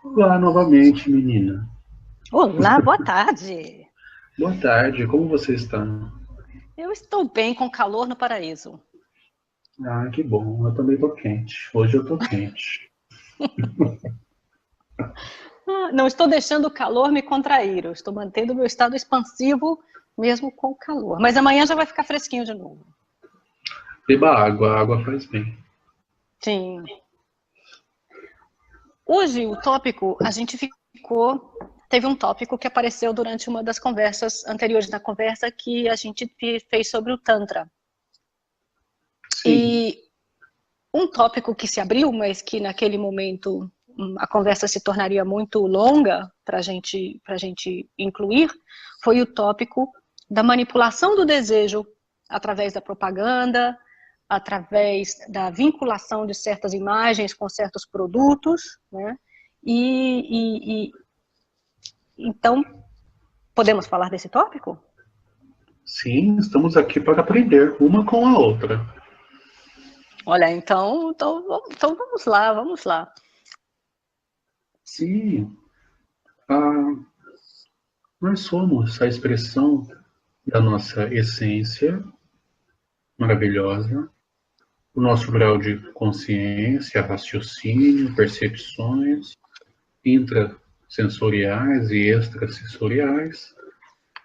Olá novamente, menina. Olá, boa tarde. Boa tarde, como você está? Eu estou bem com calor no paraíso. Ah, que bom, eu também tô quente. Hoje eu tô quente. Não estou deixando o calor me contrair, eu estou mantendo o meu estado expansivo mesmo com o calor. Mas amanhã já vai ficar fresquinho de novo. Beba água, a água faz bem. Sim. Hoje o tópico, teve um tópico que apareceu durante uma das conversas anteriores da conversa que a gente fez sobre o Tantra. Sim, E um tópico que se abriu, mas que naquele momento a conversa se tornaria muito longa para a gente incluir, foi o tópico da manipulação do desejo através da propaganda, através da vinculação de certas imagens com certos produtos, né? Então, podemos falar desse tópico? sim, estamos aqui para aprender uma com a outra. Olha, então vamos lá. Sim, ah, nós somos a expressão da nossa essência maravilhosa, o nosso grau de consciência, raciocínio, percepções intrasensoriais e extrasensoriais,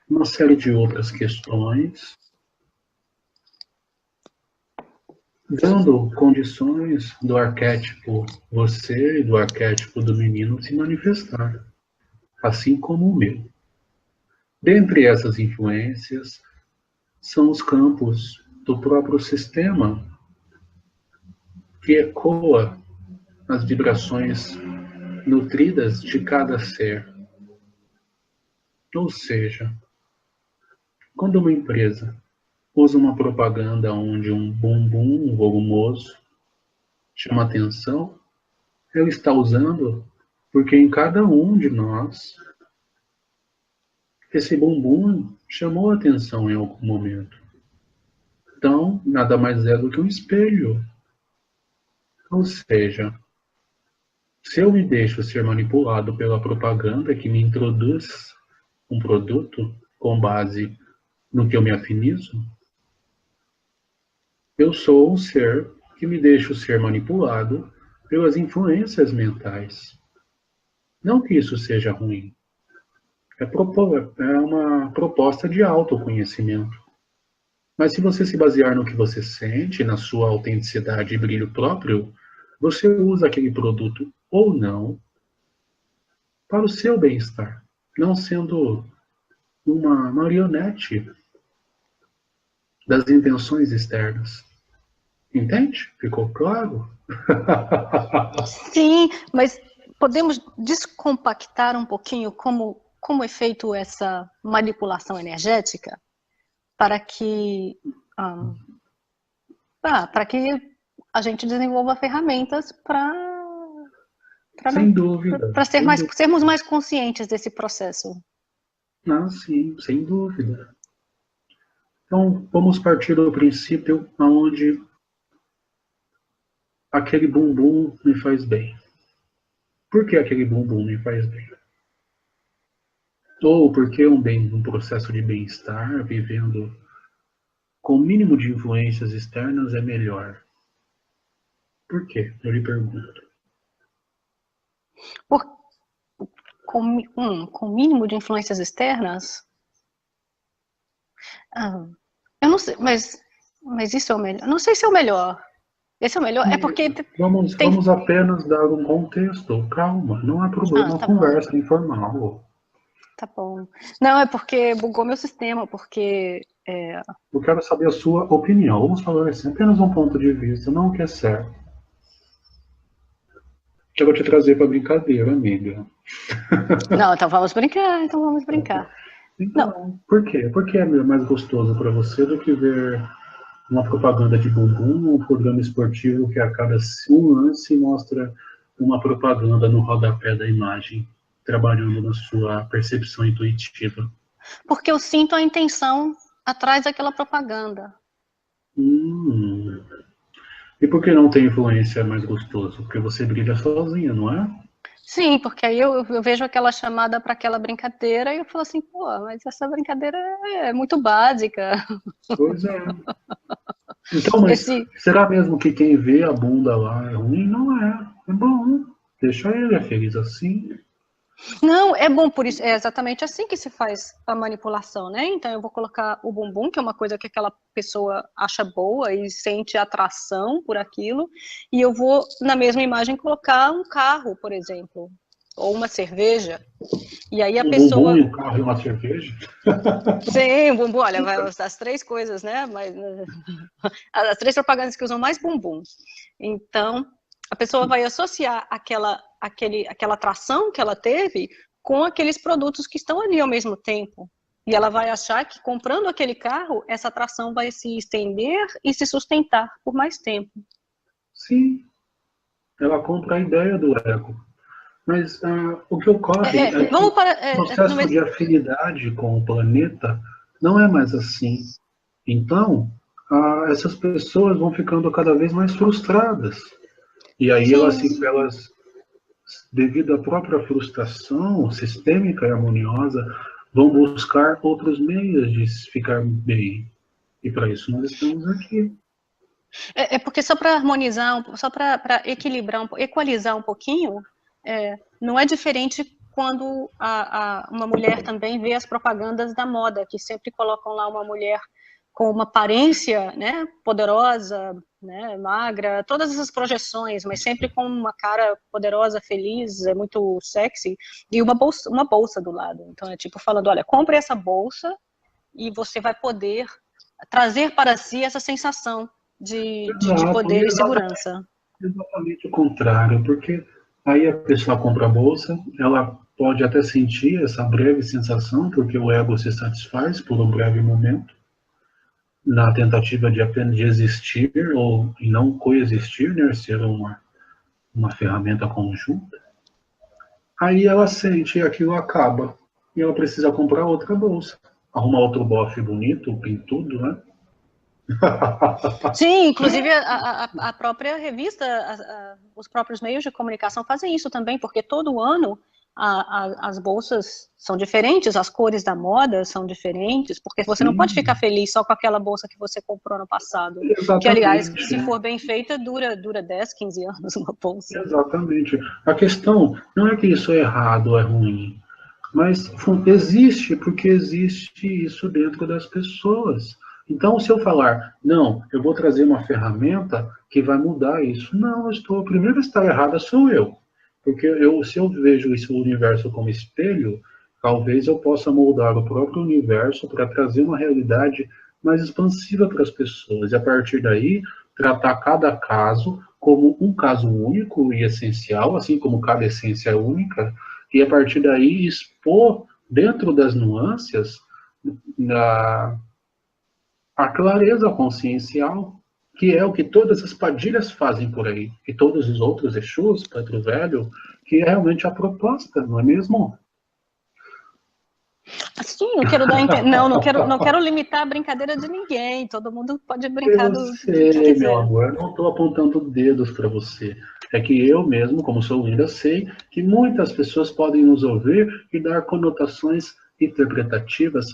uma série de outras questões, dando condições do arquétipo você e do arquétipo do menino se manifestar, assim como o meu. Dentre essas influências, são os campos do próprio sistema que ecoa as vibrações nutridas de cada ser. Ou seja, quando uma empresa usa uma propaganda onde um bumbum volumoso chama atenção, ela está usando porque em cada um de nós esse bumbum chamou atenção em algum momento. Então, nada mais é do que um espelho. Ou seja, se eu me deixo ser manipulado pela propaganda que me introduz um produto com base no que eu me afinizo, eu sou um ser que me deixo ser manipulado pelas influências mentais. Não que isso seja ruim. É uma proposta de autoconhecimento. Mas se você se basear no que você sente, na sua autenticidade e brilho próprio, você usa aquele produto ou não para o seu bem-estar, não sendo uma marionete das intenções externas. Entende? Ficou claro? Sim, mas podemos descompactar um pouquinho como é feito essa manipulação energética para que ah, para que a gente desenvolva ferramentas Sem dúvida, para sem dúvida. sermos mais conscientes desse processo. Ah, sim, sem dúvida. Então, vamos partir do princípio onde aquele bumbum me faz bem. Por que aquele bumbum me faz bem? Ou porque um processo de bem-estar, vivendo com o mínimo de influências externas, é melhor? Por quê? Eu lhe pergunto. Por, com o mínimo de influências externas, eu não sei, mas isso é o melhor. Não sei se é o melhor. Esse é o melhor. É porque tem. Vamos apenas dar um contexto. Calma, não há Ah, problema, tá bom. conversa informal. Tá bom. Não, é porque bugou meu sistema, porque. Eu quero saber a sua opinião. Vamos falar assim, apenas um ponto de vista, não o que é certo. Que eu vou te trazer para brincadeira, amiga. Não, então vamos brincar, então vamos brincar. Não, Então, por quê? Por que é mais gostoso para você do que ver uma propaganda de bumbum, um programa esportivo que a cada um lance mostra uma propaganda no rodapé da imagem, trabalhando na sua percepção intuitiva? porque eu sinto a intenção atrás daquela propaganda. Hum. E por que não tem influência é mais gostoso? Porque você brilha sozinha, não é? Sim, porque aí eu vejo aquela chamada para aquela brincadeira e eu falo assim, pô, mas essa brincadeira é muito básica. Pois é. Então, mas Esse, será mesmo que quem vê a bunda lá é ruim? Não é. É bom. Deixa ele, é feliz assim. Não, é bom por isso, é exatamente assim que se faz a manipulação, né? Então eu vou colocar o bumbum, que é uma coisa que aquela pessoa acha boa e sente atração por aquilo, e eu vou na mesma imagem colocar um carro, por exemplo, ou uma cerveja. E aí a Um bumbum pessoa, e um carro e uma cerveja. sim, bumbum, olha, vai as três coisas, né? Mas as três propagandas que usam mais bumbum. Então, a pessoa vai associar aquela atração que ela teve com aqueles produtos que estão ali ao mesmo tempo. E ela vai achar que comprando aquele carro, essa atração vai se estender e se sustentar por mais tempo. Sim, ela compra a ideia do ego. Mas o que ocorre é que Vamos para. o processo de afinidade com o planeta não é mais assim. Então, essas pessoas vão ficando cada vez mais frustradas. E aí Sim. elas, devido à própria frustração sistêmica e harmoniosa, vão buscar outros meios de ficar bem. E para isso nós estamos aqui. É porque só para harmonizar, só para equilibrar, equalizar um pouquinho, não é diferente quando uma mulher também vê as propagandas da moda, que sempre colocam lá uma mulher com uma aparência, né, poderosa, né, magra, todas essas projeções, mas sempre com uma cara poderosa, feliz, muito sexy, e uma bolsa do lado. Então é tipo falando, olha, compre essa bolsa e você vai poder trazer para si essa sensação de Exato, e poder e segurança. exatamente o contrário, porque aí a pessoa compra a bolsa, ela pode até sentir essa breve sensação, porque o ego se satisfaz por um breve momento, na tentativa de apenas de existir ou não coexistir, né, ser uma ferramenta conjunta. Aí ela sente e aquilo acaba, e ela precisa comprar outra bolsa, arrumar outro bofe bonito, pintudo, né? Sim, inclusive a própria revista, os próprios meios de comunicação fazem isso também, porque todo ano as bolsas são diferentes, as cores da moda são diferentes, porque você não pode ficar Sim, feliz só com aquela bolsa que você comprou no passado, que aliás, se exatamente. for bem feita, dura 10, 15 anos uma bolsa. Exatamente. A questão não é que isso é errado ou é ruim, mas existe porque existe isso dentro das pessoas. Então, se eu falar, não, eu vou trazer uma ferramenta que vai mudar isso, não, eu estou, a primeira a estar errada sou eu. Porque se eu vejo isso, o universo como espelho, talvez eu possa moldar o próprio universo para trazer uma realidade mais expansiva para as pessoas. E a partir daí, tratar cada caso como um caso único e essencial, assim como cada essência é única, e a partir daí expor dentro das nuances a clareza consciencial, que é o que todas as padilhas fazem por aí, e todos os outros Exus, Pedro Velho, que é realmente a proposta, não é mesmo? Sim, não quero limitar a brincadeira de ninguém. Todo mundo pode brincar Eu do que sei, meu quiser. amor, eu não estou apontando dedos para você. É que eu mesmo, como sou linda, sei que muitas pessoas podem nos ouvir e dar conotações interpretativas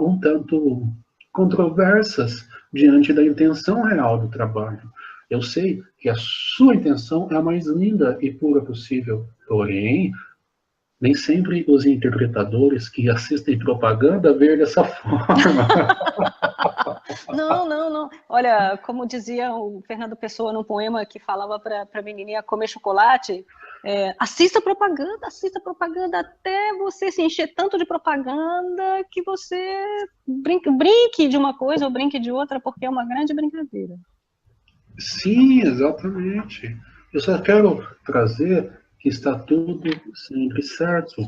um tanto controversas diante da intenção real do trabalho. Eu sei que a sua intenção é a mais linda e pura possível, porém, nem sempre os interpretadores que assistem propaganda veem dessa forma. Não. Olha, como dizia o Fernando Pessoa num poema que falava para a menininha comer chocolate, assista propaganda até você se encher tanto de propaganda que você brinque de uma coisa ou brinque de outra, porque é uma grande brincadeira. Sim, exatamente. Eu só quero trazer que está tudo sempre certo.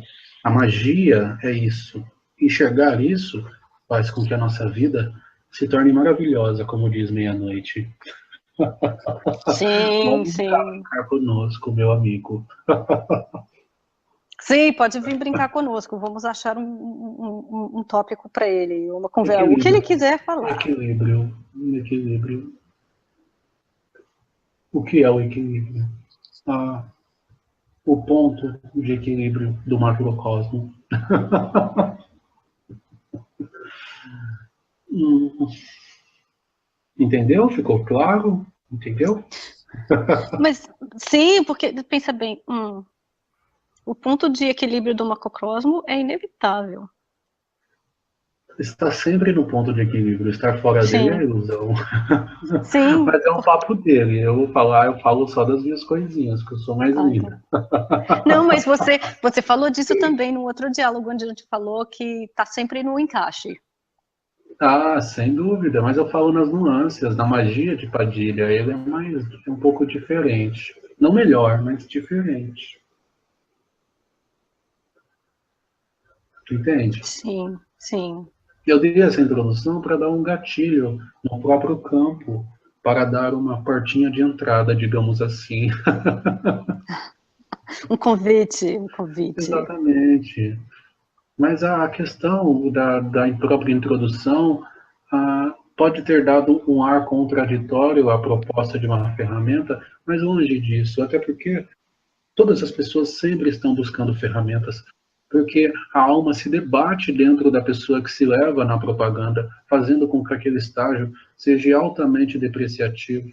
A magia é isso. Enxergar isso faz com que a nossa vida se torne maravilhosa, como diz meia-noite. Sim, Vamos sim. brincar conosco, meu amigo. Sim, pode vir brincar conosco. Vamos achar um tópico para ele, uma conversa, o que ele Equilíbrio. quiser falar. Equilíbrio. Equilíbrio. O que é o equilíbrio? O ponto de equilíbrio do macrocosmo. Entendeu? Ficou claro? Entendeu? Mas, sim, porque, pensa bem, o ponto de equilíbrio do macrocosmo é inevitável. Está sempre no ponto de equilíbrio. Estar fora dele é Sim. ilusão. Sim. Mas é um papo dele. Eu falo só das minhas coisinhas, que eu sou mais linda. Não, mas você falou disso também no outro diálogo, onde a gente falou que está sempre no encaixe. Ah, sem dúvida, mas eu falo nas nuances, na magia de Padilha. Ele é um pouco diferente. Não melhor, mas diferente. Entende? Sim, sim. Eu dei essa introdução para dar um gatilho no próprio campo, para dar uma portinha de entrada, digamos assim. Um convite, um convite. Exatamente. Mas a questão da própria introdução pode ter dado um ar contraditório à proposta de uma ferramenta, mas longe disso, até porque todas as pessoas sempre estão buscando ferramentas, porque a alma se debate dentro da pessoa que se leva na propaganda, fazendo com que aquele estágio seja altamente depreciativo.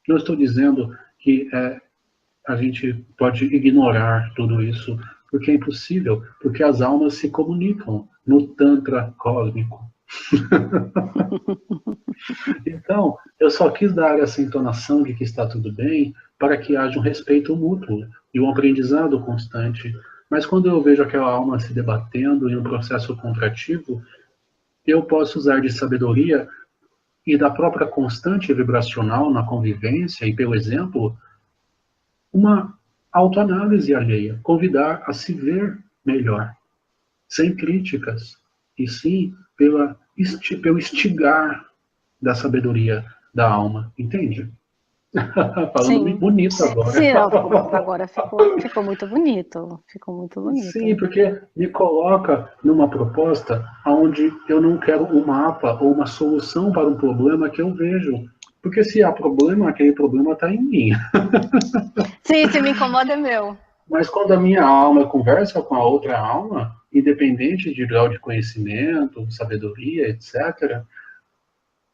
Não estou dizendo que a gente pode ignorar tudo isso, porque é impossível, porque as almas se comunicam no Tantra cósmico. Então, eu só quis dar essa entonação de que está tudo bem, para que haja um respeito mútuo e um aprendizado constante. Mas quando eu vejo aquela alma se debatendo em um processo contrativo, eu posso usar de sabedoria e da própria constante vibracional na convivência e pelo exemplo, uma autoanálise alheia, convidar a se ver melhor, sem críticas, e sim pelo estigar da sabedoria da alma, entende? Falando Sim. bonito agora. Sim, não, agora ficou muito bonito. Ficou muito Sim, bonito. porque me coloca numa proposta onde eu não quero um mapa ou uma solução para um problema que eu vejo. Porque se há problema, aquele problema está em mim. Sim, se me incomoda é meu. Mas quando a minha alma conversa com a outra alma, independente de grau de conhecimento, sabedoria, etc.,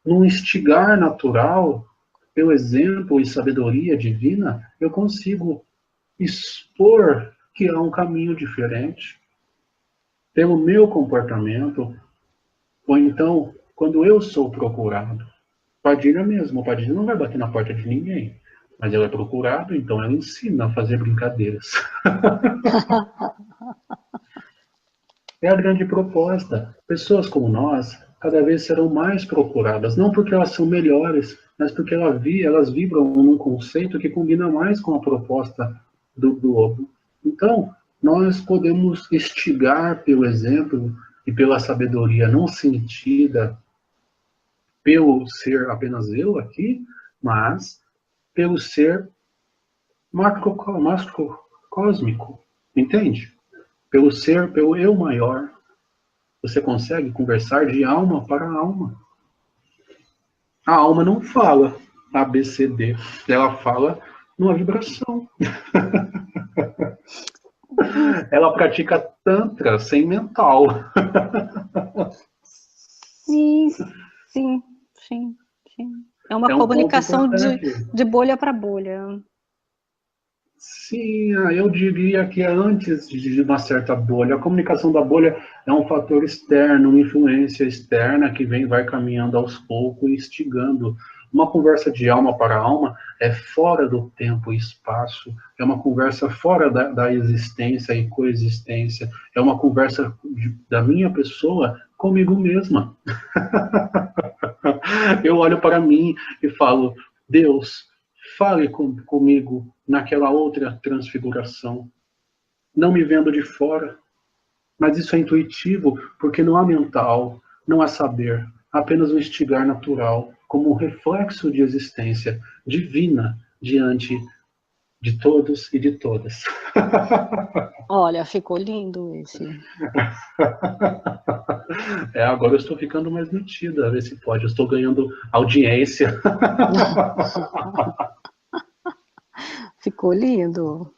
num instigar natural, pelo exemplo e sabedoria divina, eu consigo expor que há um caminho diferente, pelo meu comportamento, ou então, quando eu sou procurado. Padilha mesmo, Padilha não vai bater na porta de ninguém, mas ela é procurado, então ela ensina a fazer brincadeiras. É a grande proposta. Pessoas como nós cada vez serão mais procuradas, não porque elas são melhores, mas porque elas vibram num conceito que combina mais com a proposta do globo. Então, nós podemos instigar pelo exemplo e pela sabedoria não sentida pelo ser apenas eu aqui, mas pelo ser macrocósmico, entende? Pelo eu maior. Você consegue conversar de alma para alma. A alma não fala ABCD, ela fala numa vibração. Ela pratica Tantra sem mental. Sim, sim, sim, sim. É uma É um ponto comunicação importante. de bolha para bolha. Sim, eu diria que é antes de uma certa bolha. A comunicação da bolha é um fator externo, uma influência externa que vai caminhando aos poucos, instigando. Uma conversa de alma para alma é fora do tempo e espaço, é uma conversa fora da existência e coexistência, é uma conversa da minha pessoa comigo mesma. Eu olho para mim e falo, Deus, fale comigo naquela outra transfiguração, não me vendo de fora. Mas isso é intuitivo, porque não há mental, não há saber, apenas um instigar natural, como um reflexo de existência divina diante de todos e de todas. Olha, ficou lindo esse. Agora eu estou ficando mais metida, a ver se pode. Eu estou ganhando audiência. Ficou lindo.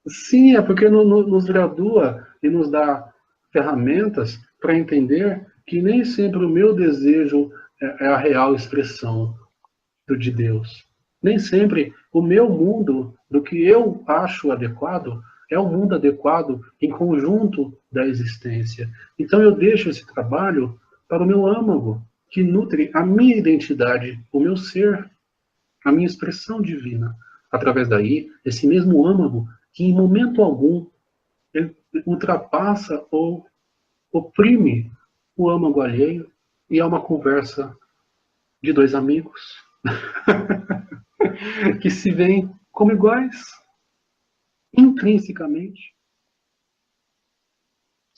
Sim, é porque nos gradua e nos dá ferramentas para entender que nem sempre o meu desejo é a real expressão do de Deus. Nem sempre o meu mundo, do que eu acho adequado, é o mundo adequado em conjunto da existência. Então eu deixo esse trabalho para o meu âmago, que nutre a minha identidade, o meu ser, a minha expressão divina. Através daí, esse mesmo âmago, que em momento algum ele ultrapassa ou oprime o âmago alheio, e é uma conversa de dois amigos que se veem como iguais, intrinsecamente.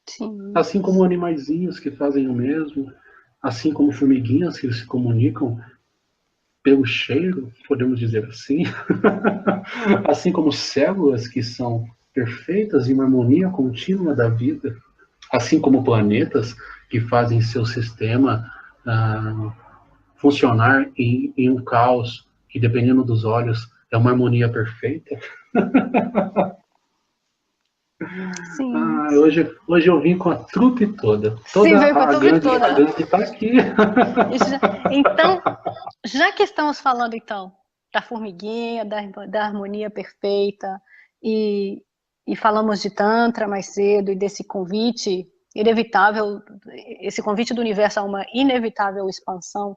Sim. Assim como animaizinhos que fazem o mesmo, assim como formiguinhas que se comunicam pelo cheiro, podemos dizer assim, assim como células que são perfeitas em uma harmonia contínua da vida, assim como planetas que fazem seu sistema funcionar em um caos que, dependendo dos olhos, é uma harmonia perfeita. Sim. Hoje eu vim com a trupe toda. Sim, Toda veio com a a trupe gangue, a toda. gangue está aqui. Então, já que estamos falando, então, da formiguinha, da harmonia perfeita, e falamos de Tantra mais cedo, e desse convite inevitável, esse convite do universo a uma inevitável expansão.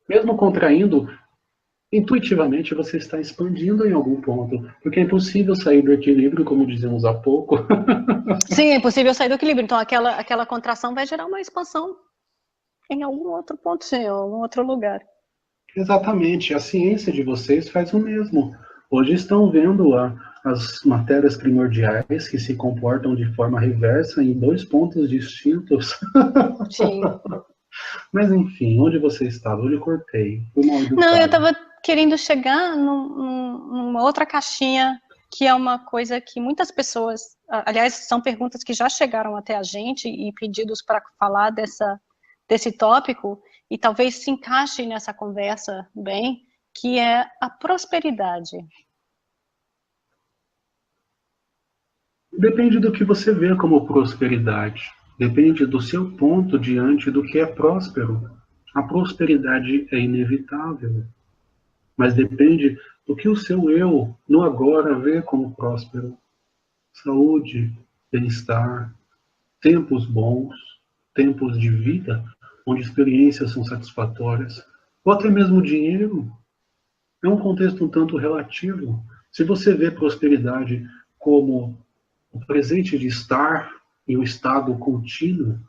Mesmo contraindo, intuitivamente você está expandindo em algum ponto, porque é impossível sair do equilíbrio, como dizemos há pouco. Sim, é impossível sair do equilíbrio. Então, aquela contração vai gerar uma expansão em algum outro ponto, sim, em algum outro lugar. Exatamente, a ciência de vocês faz o mesmo. Hoje estão vendo as matérias primordiais que se comportam de forma reversa em dois pontos distintos. Sim. Mas enfim, onde você estava? Eu lhe cortei. Fui mal Não, eu educado. estava querendo chegar numa outra caixinha, que é uma coisa que muitas pessoas, aliás, são perguntas que já chegaram até a gente e pedidos para falar desse tópico, e talvez se encaixe nessa conversa bem, que é a prosperidade. Depende do que você vê como prosperidade. Depende do seu ponto diante do que é próspero. A prosperidade é inevitável, mas depende do que o seu eu no agora vê como próspero. Saúde, bem-estar, tempos bons, tempos de vida onde experiências são satisfatórias, ou até mesmo dinheiro. É um contexto um tanto relativo. Se você vê prosperidade como o presente de estar em um estado contínuo,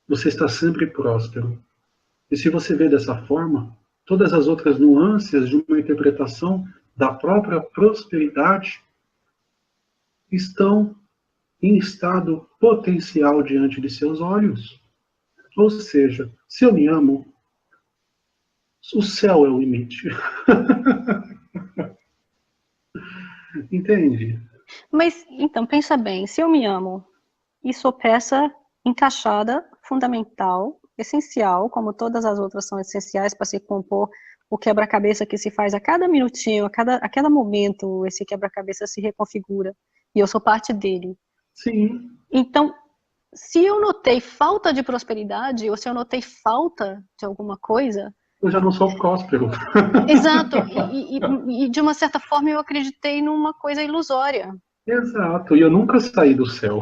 você está sempre próspero. E se você vê dessa forma, todas as outras nuances de uma interpretação da própria prosperidade estão em estado potencial diante de seus olhos. Ou seja, se eu me amo, o céu é o limite. Entende? Mas, então, pensa bem, se eu me amo e sou peça encaixada, fundamental, essencial, como todas as outras são essenciais para se compor o quebra-cabeça que se faz a cada minutinho, a cada momento, esse quebra-cabeça se reconfigura, e eu sou parte dele. Sim. Então, se eu notei falta de prosperidade, ou se eu notei falta de alguma coisa... Eu já não sou próspero. Exato, e de uma certa forma eu acreditei numa coisa ilusória. Exato, e eu nunca saí do céu.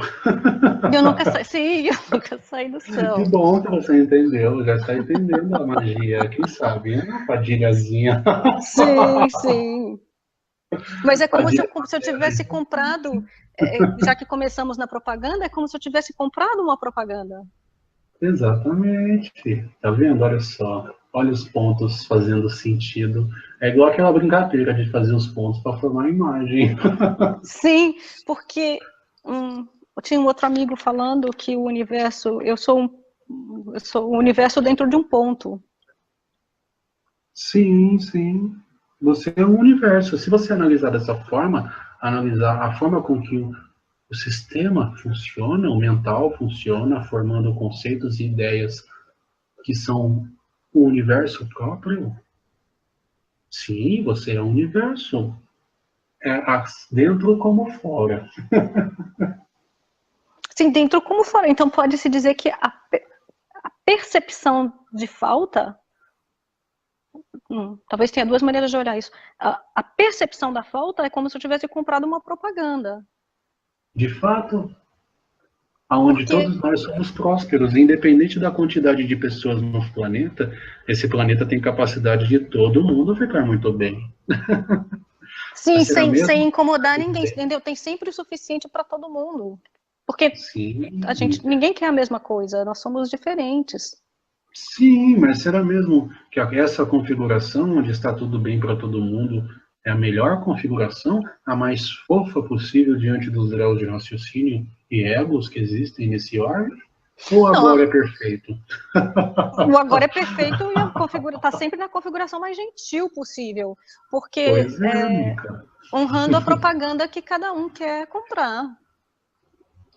Eu nunca saí, sim, eu nunca saí do Que céu. bom que você entendeu, já está entendendo a magia. Quem sabe, é uma padilhazinha. Sim, sim. Mas é como se Padilha. eu tivesse comprado, já que começamos na propaganda, é como se eu tivesse comprado uma propaganda. Exatamente. Tá vendo? Olha só. Olha os pontos fazendo sentido. É igual aquela brincadeira de fazer os pontos para formar a imagem. Sim, porque eu tinha um outro amigo falando que o universo, eu sou o universo dentro de um ponto. Sim, sim. Você é um universo. Se você analisar dessa forma, analisar a forma com que o sistema funciona, o mental funciona, formando conceitos e ideias que são o universo próprio, sim, você é um universo. É dentro como fora. Sim, dentro como fora. Então pode-se dizer que a percepção de falta, talvez tenha duas maneiras de olhar isso. A percepção da falta é como se eu tivesse comprado uma propaganda. De fato, aonde Porque todos nós somos prósperos, independente da quantidade de pessoas no planeta, esse planeta tem capacidade de todo mundo ficar muito bem. sim, Mas será sem mesmo? incomodar ninguém, entendeu? Tem sempre o suficiente para todo mundo. Porque Sim, ninguém quer a mesma coisa, nós somos diferentes. sim, mas será mesmo que essa configuração, onde está tudo bem para todo mundo, é a melhor configuração, a mais fofa possível diante dos graus de raciocínio e egos que existem nesse órgão? Ou Não, agora é perfeito? o agora é perfeito e está sempre na configuração mais gentil possível, porque Pois é, Mica. honrando a propaganda que cada um quer comprar.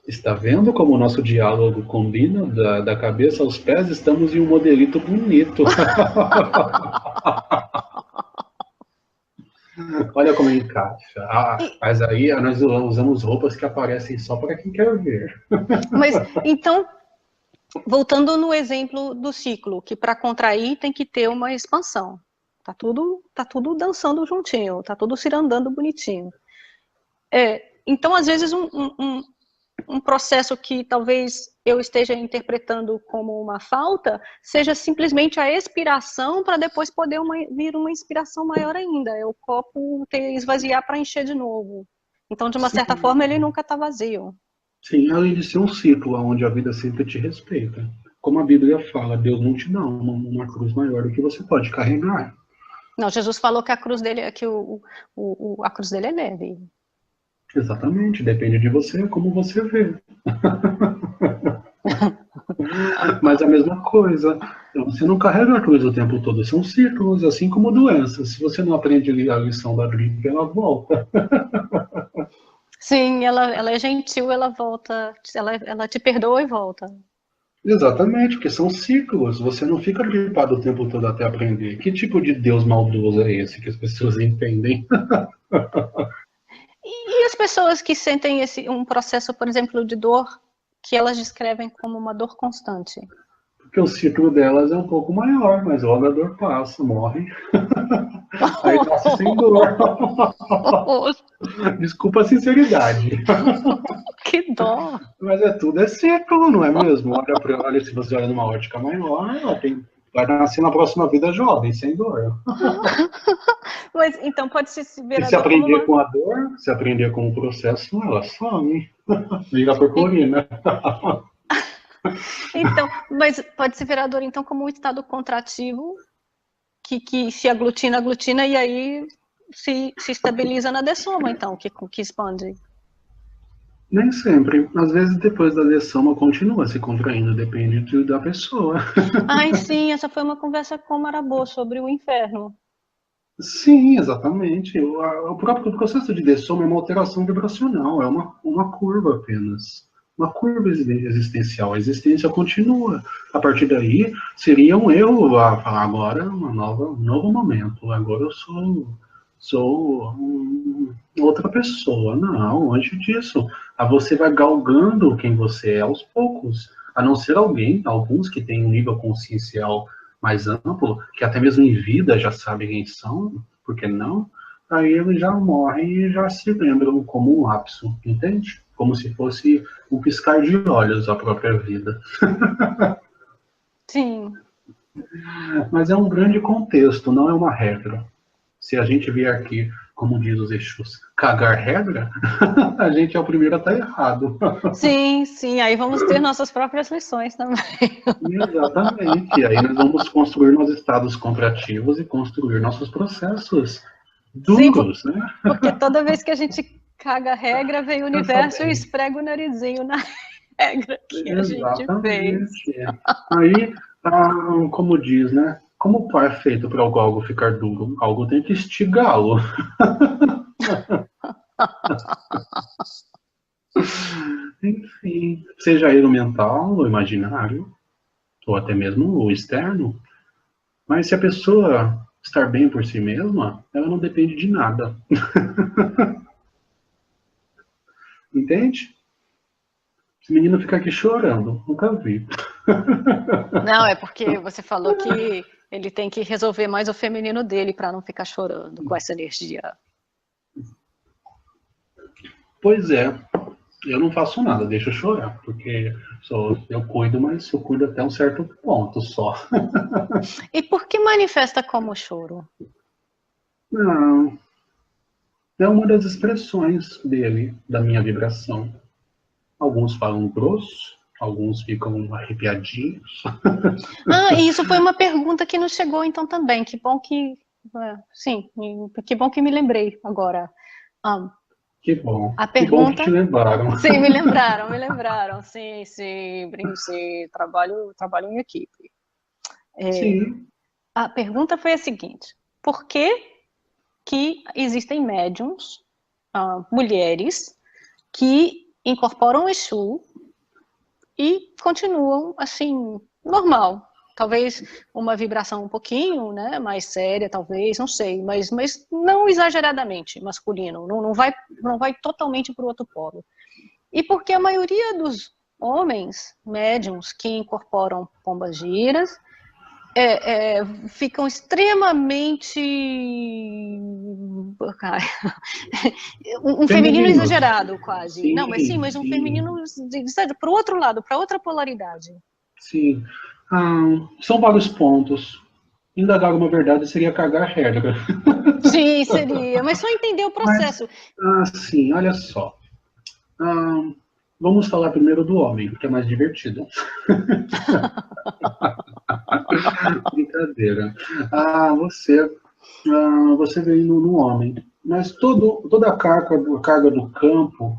Está vendo como o nosso diálogo combina? Da cabeça aos pés, estamos em um modelito bonito. Olha como encaixa. Mas aí nós usamos roupas que aparecem só para quem quer ver. Mas então, voltando no exemplo do ciclo, que para contrair tem que ter uma expansão. Tá tudo dançando juntinho, tá tudo cirandando bonitinho. Então, às vezes, um processo que talvez eu esteja interpretando como uma falta, seja simplesmente a expiração para depois poder vir uma inspiração maior ainda. É o copo esvaziar para encher de novo. Então, de uma certa Sim, forma, ele nunca está vazio. sim, além de ser um ciclo onde a vida sempre te respeita. Como a Bíblia fala, Deus não te dá uma cruz maior do que você pode carregar. Não, Jesus falou que a cruz dele, a cruz dele é leve. Exatamente, depende de você, como você vê. Mas a mesma coisa, você não carrega a cruz o tempo todo, são ciclos, assim como doenças. Se você não aprende a lição da gripe, ela volta. Sim, ela é gentil, ela volta, ela te perdoa e volta. Exatamente, porque são ciclos, você não fica gripado o tempo todo até aprender. Que tipo de Deus maldoso é esse que as pessoas entendem? E as pessoas que sentem um processo, por exemplo, de dor, que elas descrevem como uma dor constante? Porque o ciclo delas é um pouco maior, mas logo a dor passa, morre. Aí nasce sem dor. Desculpa a sinceridade. Que dó! Mas tudo é ciclo, não é mesmo? Olha, se você olha numa ótica maior, vai nascer na próxima vida jovem, sem dor. Mas então pode-se ver E a se dor como aprender uma. com a dor, se aprender com o processo, ela some. Vira purpurina. Então, mas pode-se ver a dor então como um estado contrativo que se aglutina e aí se estabiliza na dessoma, então, que expande. Nem sempre. Às vezes, depois da dessoma, continua se contraindo, depende da pessoa. Ai, sim, essa foi uma conversa com o Marabô sobre o inferno. Sim, exatamente. O próprio processo de dessoma é uma alteração vibracional, é uma curva apenas. Uma curva existencial. A existência continua. A partir daí, seria um erro falar agora um novo momento. Agora eu sou outra pessoa. Não, antes disso, você vai galgando quem você é aos poucos. A não ser alguns que têm um nível consciencial mais amplo, que até mesmo em vida já sabem quem são, por que não? Aí eles já morrem e já se lembram como um lapso, entende? Como se fosse um piscar de olhos a própria vida. Sim. Mas é um grande contexto, não é uma regra. Se a gente vier aqui, como diz os Exus, cagar regra, a gente é o primeiro a estar errado. Sim, sim, aí vamos ter nossas próprias lições também. Exatamente. E aí nós vamos construir nossos estados contrativos e construir nossos processos Sim, duros, né? porque toda vez que a gente caga a regra, vem o Pensa universo e bem. esfrega o narizinho na regra que a gente fez. Exatamente. Aí, como diz, né? Como o pó é feito para algo ficar duro? Algo tem que estigá-lo. Enfim, seja ele o mental, o imaginário, ou até mesmo o externo, mas se a pessoa estar bem por si mesma, ela não depende de nada. Entende? Esse menino fica aqui chorando, nunca vi. Não, é porque você falou que ele tem que resolver mais o feminino dele para não ficar chorando com essa energia. Pois é, eu não faço nada, deixo eu chorar, porque eu cuido, mas eu cuido até um certo ponto só. E por que manifesta como choro? Não, é uma das expressões dele, da minha vibração. Alguns falam grosso, alguns ficam arrepiadinhos. Ah, e isso foi uma pergunta que nos chegou então também. Que bom que... sim, que bom que me lembrei agora. Que bom. A Que bom que pergunta... te lembraram. Sim, me lembraram. Sim, trabalho em equipe. Sim. A pergunta foi a seguinte: por que existem médiums, mulheres, que incorporam o Exu e continuam assim, normal? Talvez uma vibração um pouquinho, né, mais séria, talvez, não sei, mas não exageradamente masculino, não vai totalmente para o outro polo. E porque a maioria dos homens médiums que incorporam pombagiras ficam extremamente... um feminino Femininos. exagerado, quase. Sim, Não, mas um feminino, para o outro lado, para outra polaridade. sim. São vários pontos. Indagar uma verdade seria cagar regra. Sim, seria. Mas só entender o processo. Sim, olha só. Vamos falar primeiro do homem, que é mais divertido. Brincadeira. Você veio no homem, mas toda a carga do campo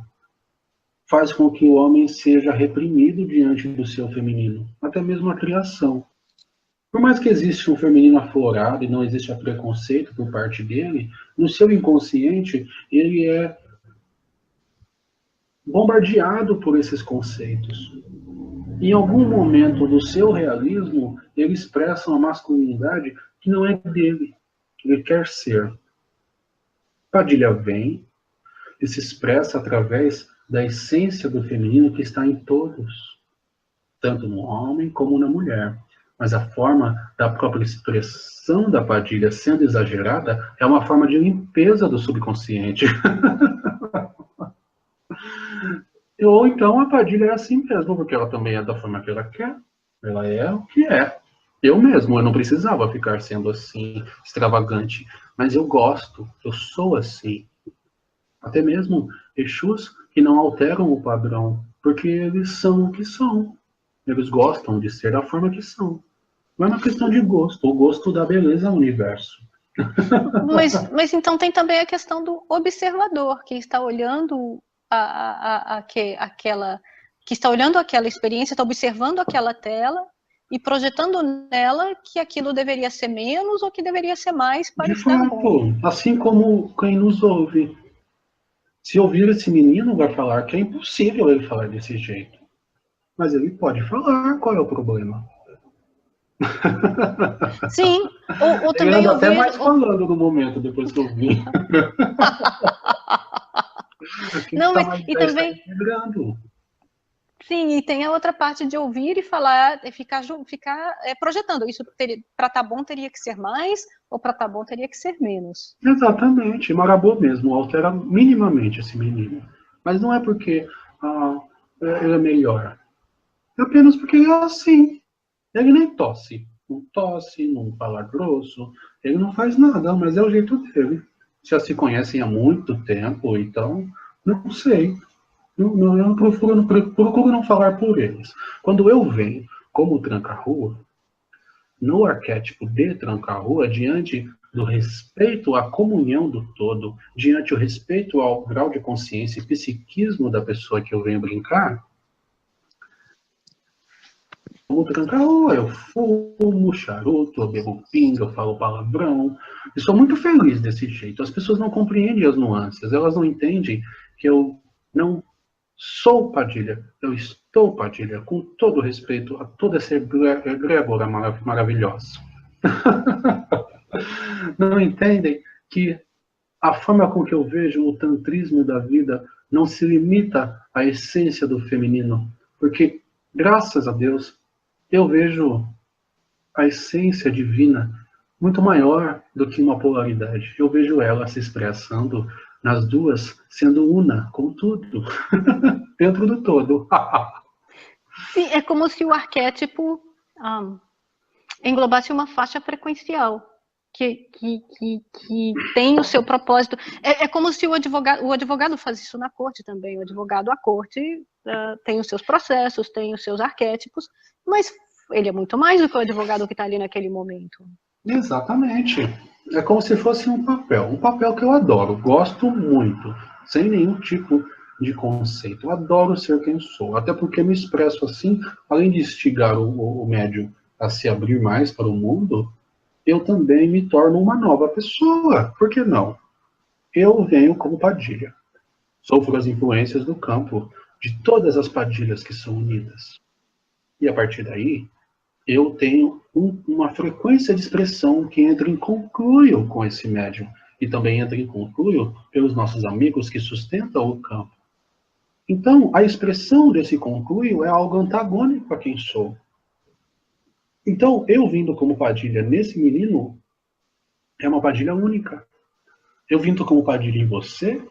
faz com que o homem seja reprimido diante do seu feminino, até mesmo a criação. Por mais que exista um feminino aflorado e não exista preconceito por parte dele, no seu inconsciente ele é bombardeado por esses conceitos. Em algum momento do seu realismo, ele expressa uma masculinidade que não é dele, ele quer ser. Padilha vem e se expressa através da essência do feminino que está em todos, tanto no homem como na mulher. Mas a forma da própria expressão da Padilha sendo exagerada é uma forma de limpeza do subconsciente. Ou então a Padilha é assim mesmo, porque ela também é da forma que ela quer. Ela é o que é. Eu mesmo, eu não precisava ficar sendo assim, extravagante. Mas eu gosto, eu sou assim. Até mesmo Exus que não alteram o padrão, porque eles são o que são. Eles gostam de ser da forma que são. Não é uma questão de gosto, o gosto da beleza ao universo. Mas então tem também a questão do observador, que está olhando aquela experiência, está observando aquela tela e projetando nela que aquilo deveria ser menos ou que deveria ser mais para estar bom. Assim como quem nos ouve. Se ouvir esse menino, vai falar que é impossível ele falar desse jeito. Mas ele pode falar, qual é o problema? Sim, ou Ele também anda até ouvir... mais falando no momento, depois que eu vi. Quem Não, está mas mais e 10 está também... integrando. Sim, e tem a outra parte de ouvir e falar, ficar projetando. Isso para estar bom teria que ser mais, ou para estar bom teria que ser menos. Exatamente, Marabô mesmo, altera minimamente esse menino. Mas não é porque ele é melhor. É apenas porque ele é assim. Ele nem tosse. Não tosse, não fala grosso. Ele não faz nada, mas é o jeito dele. Já se conhecem há muito tempo, então, não sei. Eu não procuro não falar por eles. Quando eu venho como tranca-rua, no arquétipo de tranca-rua, diante do respeito à comunhão do todo, diante do respeito ao grau de consciência e psiquismo da pessoa que eu venho brincar, tomo tranca-rua, eu fumo, charuto, eu bebo pinga, eu falo palavrão. E sou muito feliz desse jeito. As pessoas não compreendem as nuances, elas não entendem que eu não sou Padilha, eu estou Padilha, com todo respeito a toda essa egrégora maravilhosa. Não entendem que a forma com que eu vejo o tantrismo da vida não se limita à essência do feminino, porque, graças a Deus, eu vejo a essência divina muito maior do que uma polaridade. Eu vejo ela se expressando nas duas, sendo una com tudo, dentro do todo. Sim, é como se o arquétipo englobasse uma faixa frequencial que tem o seu propósito. É como se o advogado faz isso na corte também. O advogado, a corte, tem os seus processos, tem os seus arquétipos, mas ele é muito mais do que o advogado que está ali naquele momento. Exatamente. É como se fosse um papel que eu adoro, gosto muito, sem nenhum tipo de conceito. Eu adoro ser quem sou, até porque me expresso assim, além de instigar o médium a se abrir mais para o mundo, eu também me torno uma nova pessoa. Por que não? Eu venho como Padilha. Sofro as influências do campo de todas as Padilhas que são unidas. E a partir daí, eu tenho uma frequência de expressão que entra em conluio com esse médium. E também entra em conluio pelos nossos amigos que sustentam o campo. Então, a expressão desse conluio é algo antagônico a quem sou. Então, eu vindo como Padilha nesse menino, é uma Padilha única. Eu vindo como Padilha em você,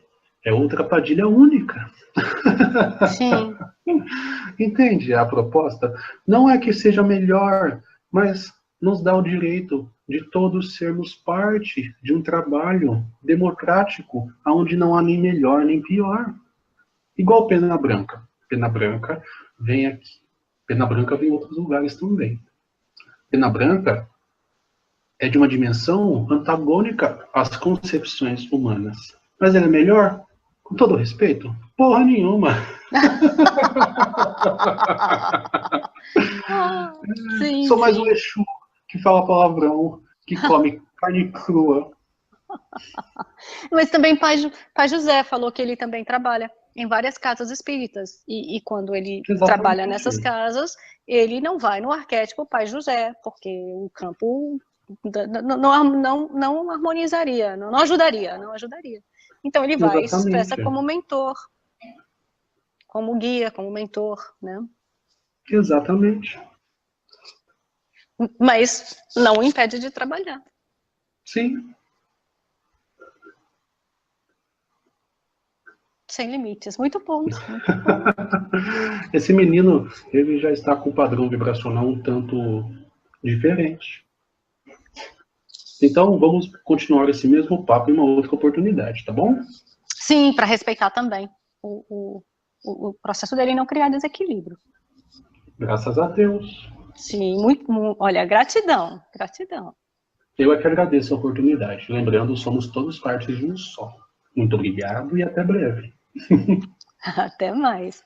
é outra Padilha única. Sim. Entende a proposta? Não é que seja melhor, mas nos dá o direito de todos sermos parte de um trabalho democrático, onde não há nem melhor nem pior. Igual Pena Branca. Pena Branca vem aqui. Pena Branca vem em outros lugares também. Pena Branca é de uma dimensão antagônica às concepções humanas. Mas ela é melhor? Com todo respeito? Porra nenhuma. Sim, Sou mais sim. um Exu que fala palavrão, que come carne crua. Mas também Pai José falou que ele também trabalha em várias casas espíritas. E quando ele trabalha nessas casas, ele não vai no arquétipo Pai José, porque o campo não harmonizaria, não ajudaria. Então ele vai e se expressa como mentor, como guia, como mentor, né? Exatamente. Mas não o impede de trabalhar. Sim. Sem limites. Muito bom, muito bom. Esse menino, ele já está com o padrão vibracional um tanto diferente. Então, vamos continuar esse mesmo papo em uma outra oportunidade, tá bom? Sim, para respeitar também o processo dele não criar desequilíbrio. Graças a Deus. Sim, muito, olha, gratidão. Eu é que agradeço a oportunidade. Lembrando, somos todos partes de um só. Muito obrigado e até breve. Até mais.